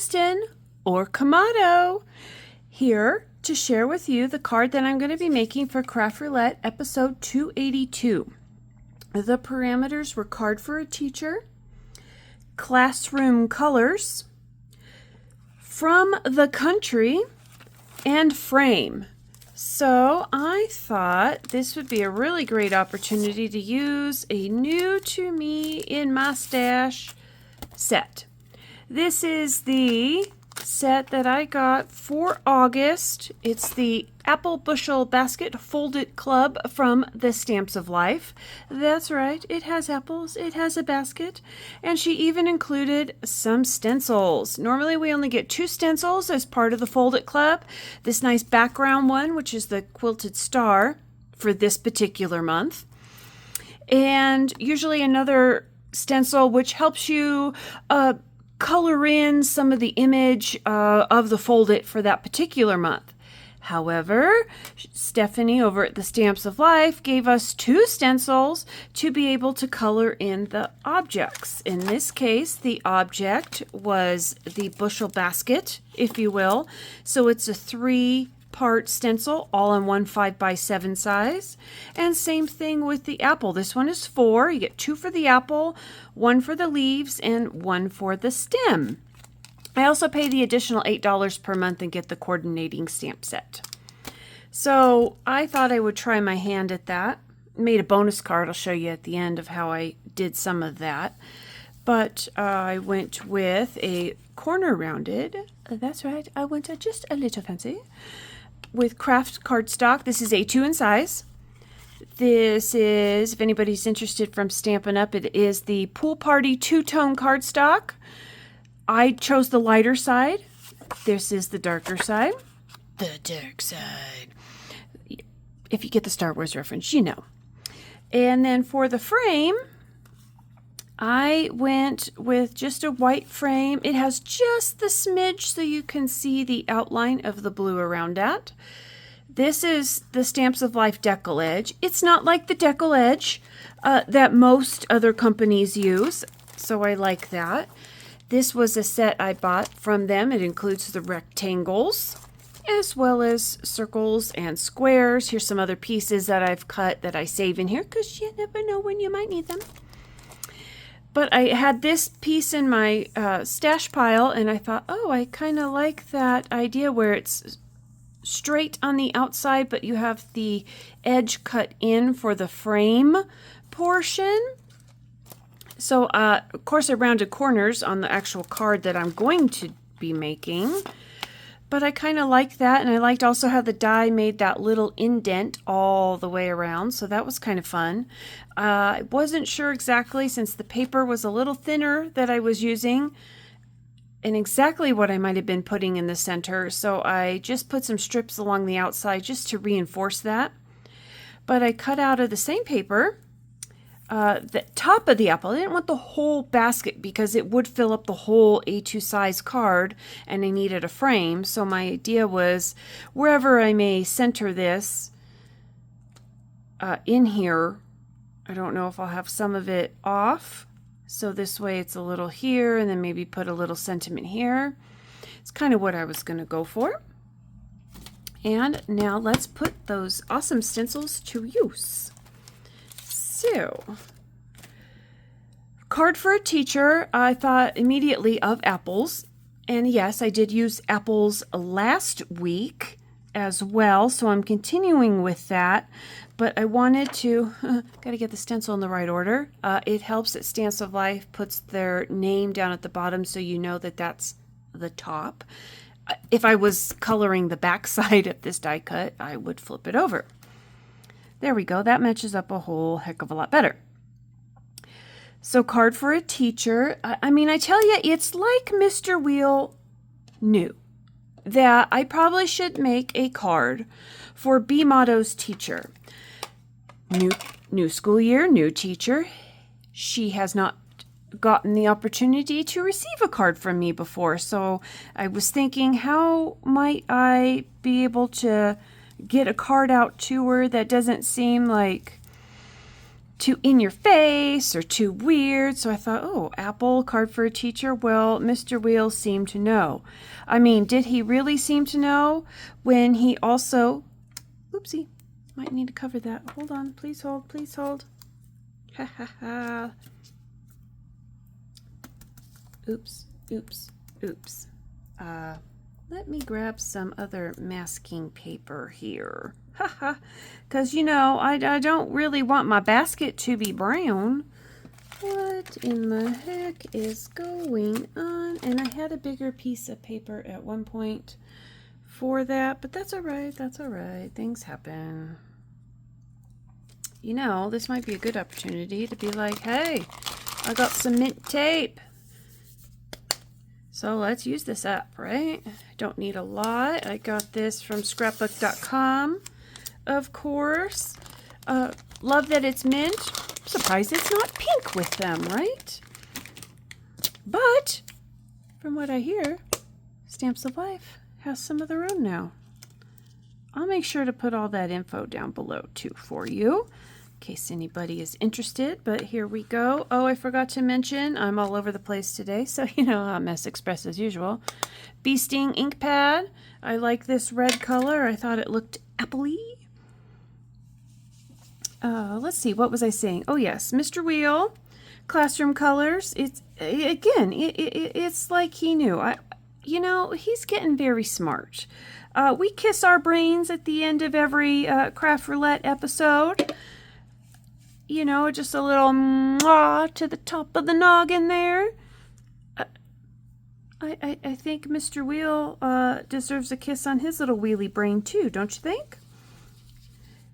Kristin, or Kamado, here to share with you the card that I'm going to be making for Craft Roulette episode 282. The parameters were card for a teacher, classroom colors, from the country, and frame. So I thought this would be a really great opportunity to use a new to me in my stash set. This is the set that I got for August. It's the Apple Bushel Basket Folded Club from the Stamps of Life. That's right, it has apples, it has a basket, and she even included some stencils. Normally we only get 2 stencils as part of the Folded Club. This nice background one, which is the quilted star for this particular month, and usually another stencil which helps you color in some of the image of the Fold It for that particular month. However, Stephanie over at the Stamps of Life gave us 2 stencils to be able to color in the objects. In this case, the object was the bushel basket, if you will. So it's a 3-part stencil, all in one 5x7 size. And same thing with the apple. This one is 4. You get 2 for the apple, 1 for the leaves, and 1 for the stem. I also pay the additional $8 per month and get the coordinating stamp set. So I thought I would try my hand at that. Made a bonus card. I'll show you at the end of how I did some of that. But I went with a corner rounded. That's right. I went just a little fancy. With craft cardstock. This is A2 in size. This is, if anybody's interested from Stampin' Up, it is the Pool Party 2-tone cardstock. I chose the lighter side. This is the darker side. The dark side. If you get the Star Wars reference, you know. And then for the frame, I went with just a white frame. It has just the smidge so you can see the outline of the blue around that. This is the Stamps of Life Decal Edge. It's not like the Decal Edge that most other companies use, so I like that. This was a set I bought from them. It includes the rectangles as well as circles and squares. Here's some other pieces that I've cut that I save in here because you never know when you might need them. But I had this piece in my stash pile and I thought, oh, I kind of like that idea where it's straight on the outside, but you have the edge cut in for the frame portion. So, of course, I rounded corners on the actual card that I'm going to be making. But I kind of like that, and I liked also how the die made that little indent all the way around, so that was kind of fun. I wasn't sure exactly, since the paper was a little thinner that I was using, and exactly what I might have been putting in the center, so I just put some strips along the outside just to reinforce that. But I cut out of the same paper the top of the apple. I didn't want the whole basket because it would fill up the whole A2 size card and I needed a frame. So my idea was wherever I may center this in here, I don't know if I'll have some of it off. So this way it's a little here and then maybe put a little sentiment here. It's kind of what I was going to go for. And now let's put those awesome stencils to use. So, card for a teacher, I thought immediately of apples. And yes, I did use apples last week as well, so I'm continuing with that. But I wanted to, got to get the stencil in the right order. It helps that Stamps of Life puts their name down at the bottom so you know that that's the top. If I was coloring the back side of this die cut, I would flip it over. There we go. That matches up a whole heck of a lot better. So card for a teacher. I mean, I tell you, it's like Mr. Wheel knew that I probably should make a card for B Motto's teacher. New school year, new teacher. She has not gotten the opportunity to receive a card from me before. So I was thinking, how might I be able to get a card out to her that doesn't seem like too in your face or too weird. So I thought, oh, apple, card for a teacher. Well, Mr. Wheel seemed to know. I mean, did he really seem to know when he also, oopsie, might need to cover that. Hold on, please hold, please hold. Ha ha ha. Oops, oops, oops. Let me grab some other masking paper here. Haha, because you know, I don't really want my basket to be brown. What in the heck is going on? And I had a bigger piece of paper at one point for that, but that's all right, that's all right. Things happen. You know, this might be a good opportunity to be like, hey, I got some mint tape. So let's use this up, right? Don't need a lot. I got this from scrapbook.com, of course. Love that it's mint. Surprised it's not pink with them, right? But from what I hear, Stamps of Life has some of their own now. I'll make sure to put all that info down below too for you, in case anybody is interested. But here we go. Oh, I forgot to mention, I'm all over the place today, so you know, Hot Mess Express as usual. Bee Sting ink pad. I like this red color. I thought it looked appley. Let's see, what was I saying? Oh yes, Mr. Wheel, classroom colors. It's again, it's like he knew. You know, he's getting very smart. We kiss our brains at the end of every Craft Roulette episode. You know, just a little mwah to the top of the noggin there. I think Mr. Wheel deserves a kiss on his little wheelie brain too, don't you think?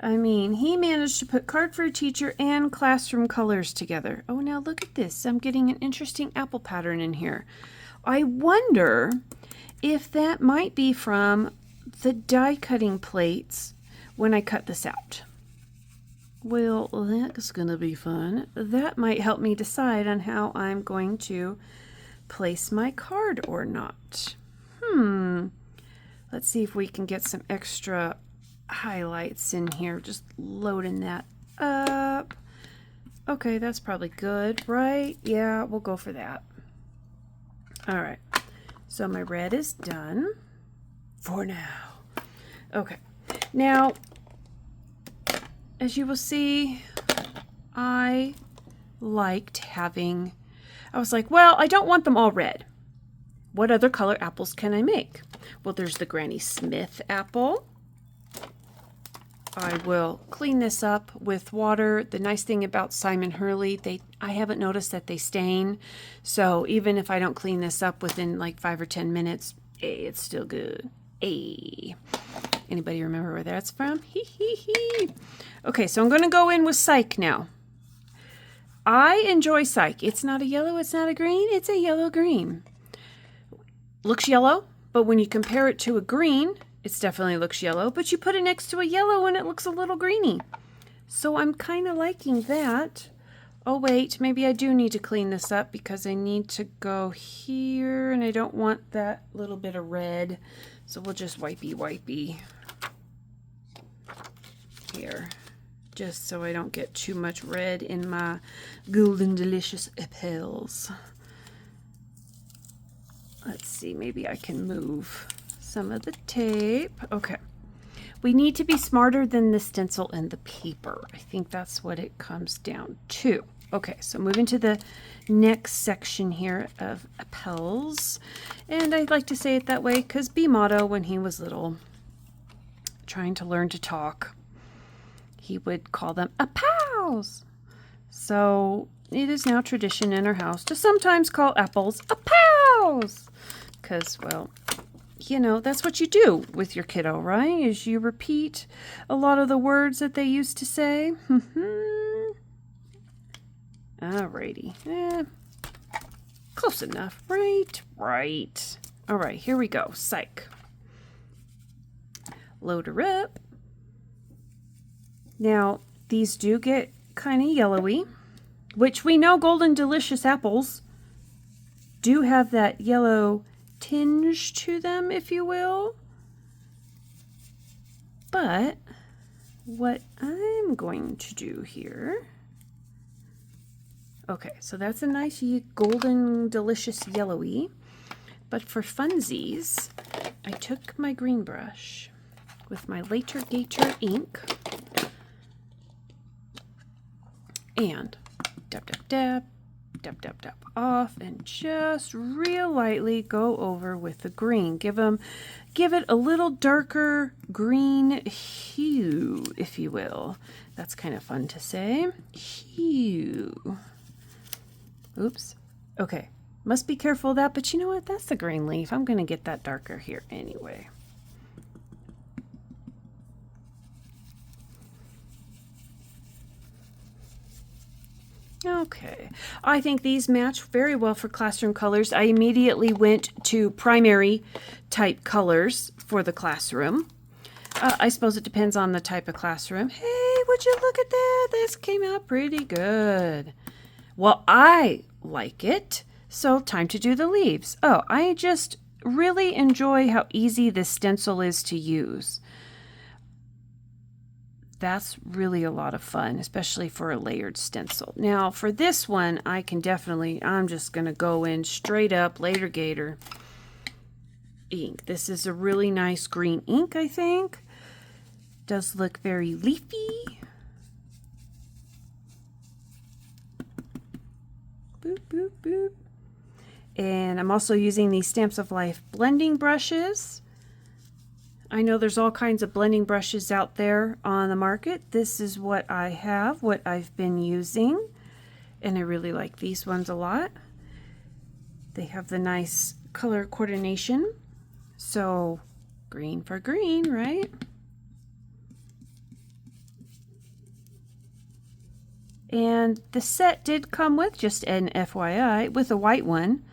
I mean, he managed to put card for a teacher and classroom colors together. Oh, now look at this. I'm getting an interesting apple pattern in here. I wonder if that might be from the die cutting plates when I cut this out. Well, that's going to be fun. That might help me decide on how I'm going to place my card or not. Let's see if we can get some extra highlights in here. Just loading that up. Okay, that's probably good, right? Yeah, we'll go for that. All right. So my red is done for now. Okay. Now, as you will see, I liked having, I was like, well, I don't want them all red. What other color apples can I make? Well, there's the Granny Smith apple. I will clean this up with water. The nice thing about Simon Hurley, I haven't noticed that they stain. So even if I don't clean this up within like 5 or 10 minutes, it's still good. Anybody remember where that's from? Hee hee hee. Okay, so I'm going to go in with Sike now. I enjoy Sike. It's not a yellow, it's not a green, it's a yellow-green. Looks yellow, but when you compare it to a green, it definitely looks yellow, but you put it next to a yellow and it looks a little greeny. So I'm kind of liking that. Oh wait, maybe I do need to clean this up because I need to go here and I don't want that little bit of red. So we'll just wipey here, just so I don't get too much red in my golden delicious apples. Let's see, maybe I can move some of the tape. Okay. We need to be smarter than the stencil and the paper. I think that's what it comes down to. Okay, so moving to the next section here of apples. And I like to say it that way because B-Motto, when he was little, trying to learn to talk, he would call them apples. So it is now tradition in our house to sometimes call apples apples. Because, well, you know, that's what you do with your kiddo, right? Is you repeat a lot of the words that they used to say. Alrighty. Close enough, right? Right. Alright, here we go. Sike. Load her up. Now, these do get kind of yellowy, which we know Golden Delicious apples do have that yellow tinge to them, if you will. But what I'm going to do here Okay, so that's a nice golden, delicious yellowy. But for funsies, I took my green brush with my Lator Gator ink and dab, dab, dab, dab, dab, dab off, and just real lightly go over with the green. Give it a little darker green hue, if you will. That's kind of fun to say. Hue. Oops. Okay. Must be careful of that, but you know what? That's the green leaf. I'm going to get that darker here anyway. Okay, I think these match very well for classroom colors. I immediately went to primary type colors for the classroom. I suppose it depends on the type of classroom. Hey, would you look at that? This came out pretty good. Well, I like it, so time to do the leaves. Oh, I just really enjoy how easy this stencil is to use. That's really a lot of fun, especially for a layered stencil. Now for this one, I'm just going to go in straight up Lator Gator ink. This is a really nice green ink, I think. Does look very leafy. Boop, boop, boop. And I'm also using these Stamps of Life blending brushes. I know there's all kinds of blending brushes out there on the market. This is what I have, what I've been using, and I really like these ones a lot. They have the nice color coordination. So green for green, right? And the set did come with, just an FYI, with a white one.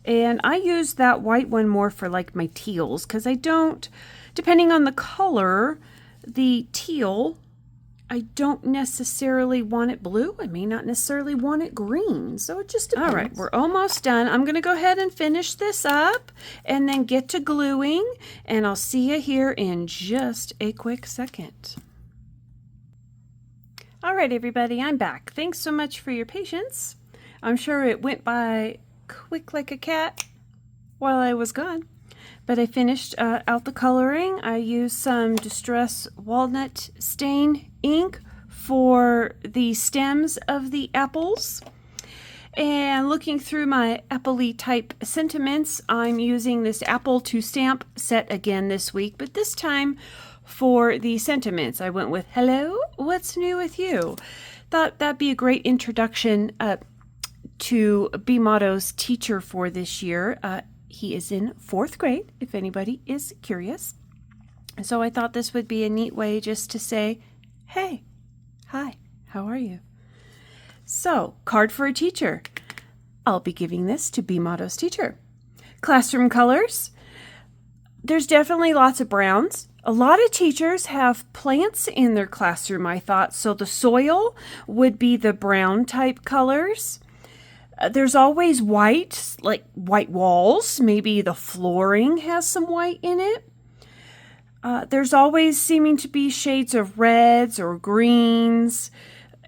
And I use that white one more for like my teals, because I don't, depending on the color, the teal, I don't necessarily want it blue. I may not necessarily want it green. So it just depends. All right, we're almost done. I'm going to go ahead and finish this up and then get to gluing. And I'll see you here in just a quick second. All right, everybody, I'm back. Thanks so much for your patience. I'm sure it went by quick like a cat while I was gone. But I finished out the coloring. I used some Distress Walnut stain ink for the stems of the apples. And looking through my apple-y type sentiments, I'm using this apple to stamp set again this week, but this time for the sentiments. I went with, hello, what's new with you? Thought that'd be a great introduction to B Motto's teacher for this year. He is in 4th grade, if anybody is curious. So I thought this would be a neat way just to say, hey, hi, how are you? So, card for a teacher. I'll be giving this to B Motto's teacher. Classroom colors. There's definitely lots of browns. A lot of teachers have plants in their classroom, I thought, so the soil would be the brown type colors. There's always white, like white walls. Maybe the flooring has some white in it. There's always seeming to be shades of reds or greens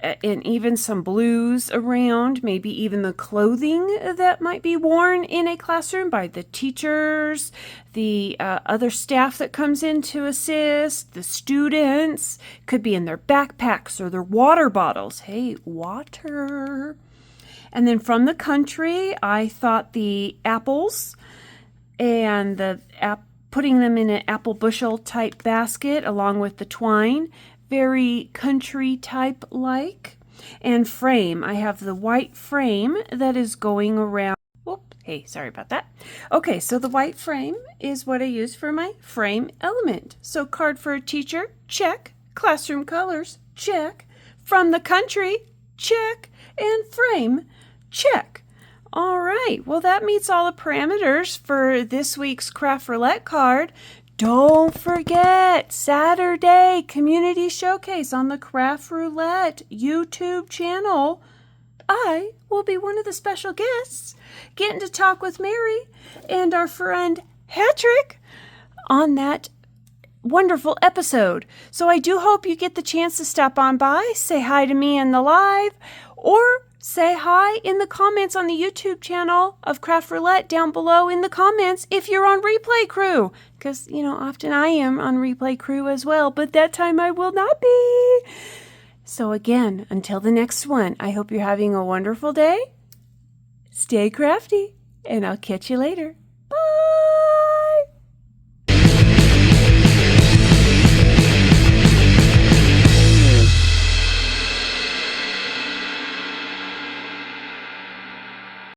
and even some blues around. Maybe even the clothing that might be worn in a classroom by the teachers, the other staff that comes in to assist, the students. Could be in their backpacks or their water bottles. Hey, water. And then from the country, I thought the apples and putting them in an apple bushel type basket along with the twine, very country type like. And frame, I have the white frame that is going around. Whoop, hey, sorry about that. Okay, so the white frame is what I use for my frame element. So card for a teacher, check. Classroom colors, check. From the country, check. And frame, check. All right, well, that meets all the parameters for this week's Craft Roulette card. Don't forget, Saturday Community Showcase on the Craft Roulette YouTube channel. I will be one of the special guests, getting to talk with Mary and our friend Patrick on that wonderful episode. So I do hope you get the chance to stop on by, say hi to me in the live, or say hi in the comments on the YouTube channel of Craft Roulette down below in the comments if you're on replay crew. Because, you know, often I am on replay crew as well, but that time I will not be. So again, until the next one, I hope you're having a wonderful day. Stay crafty, and I'll catch you later.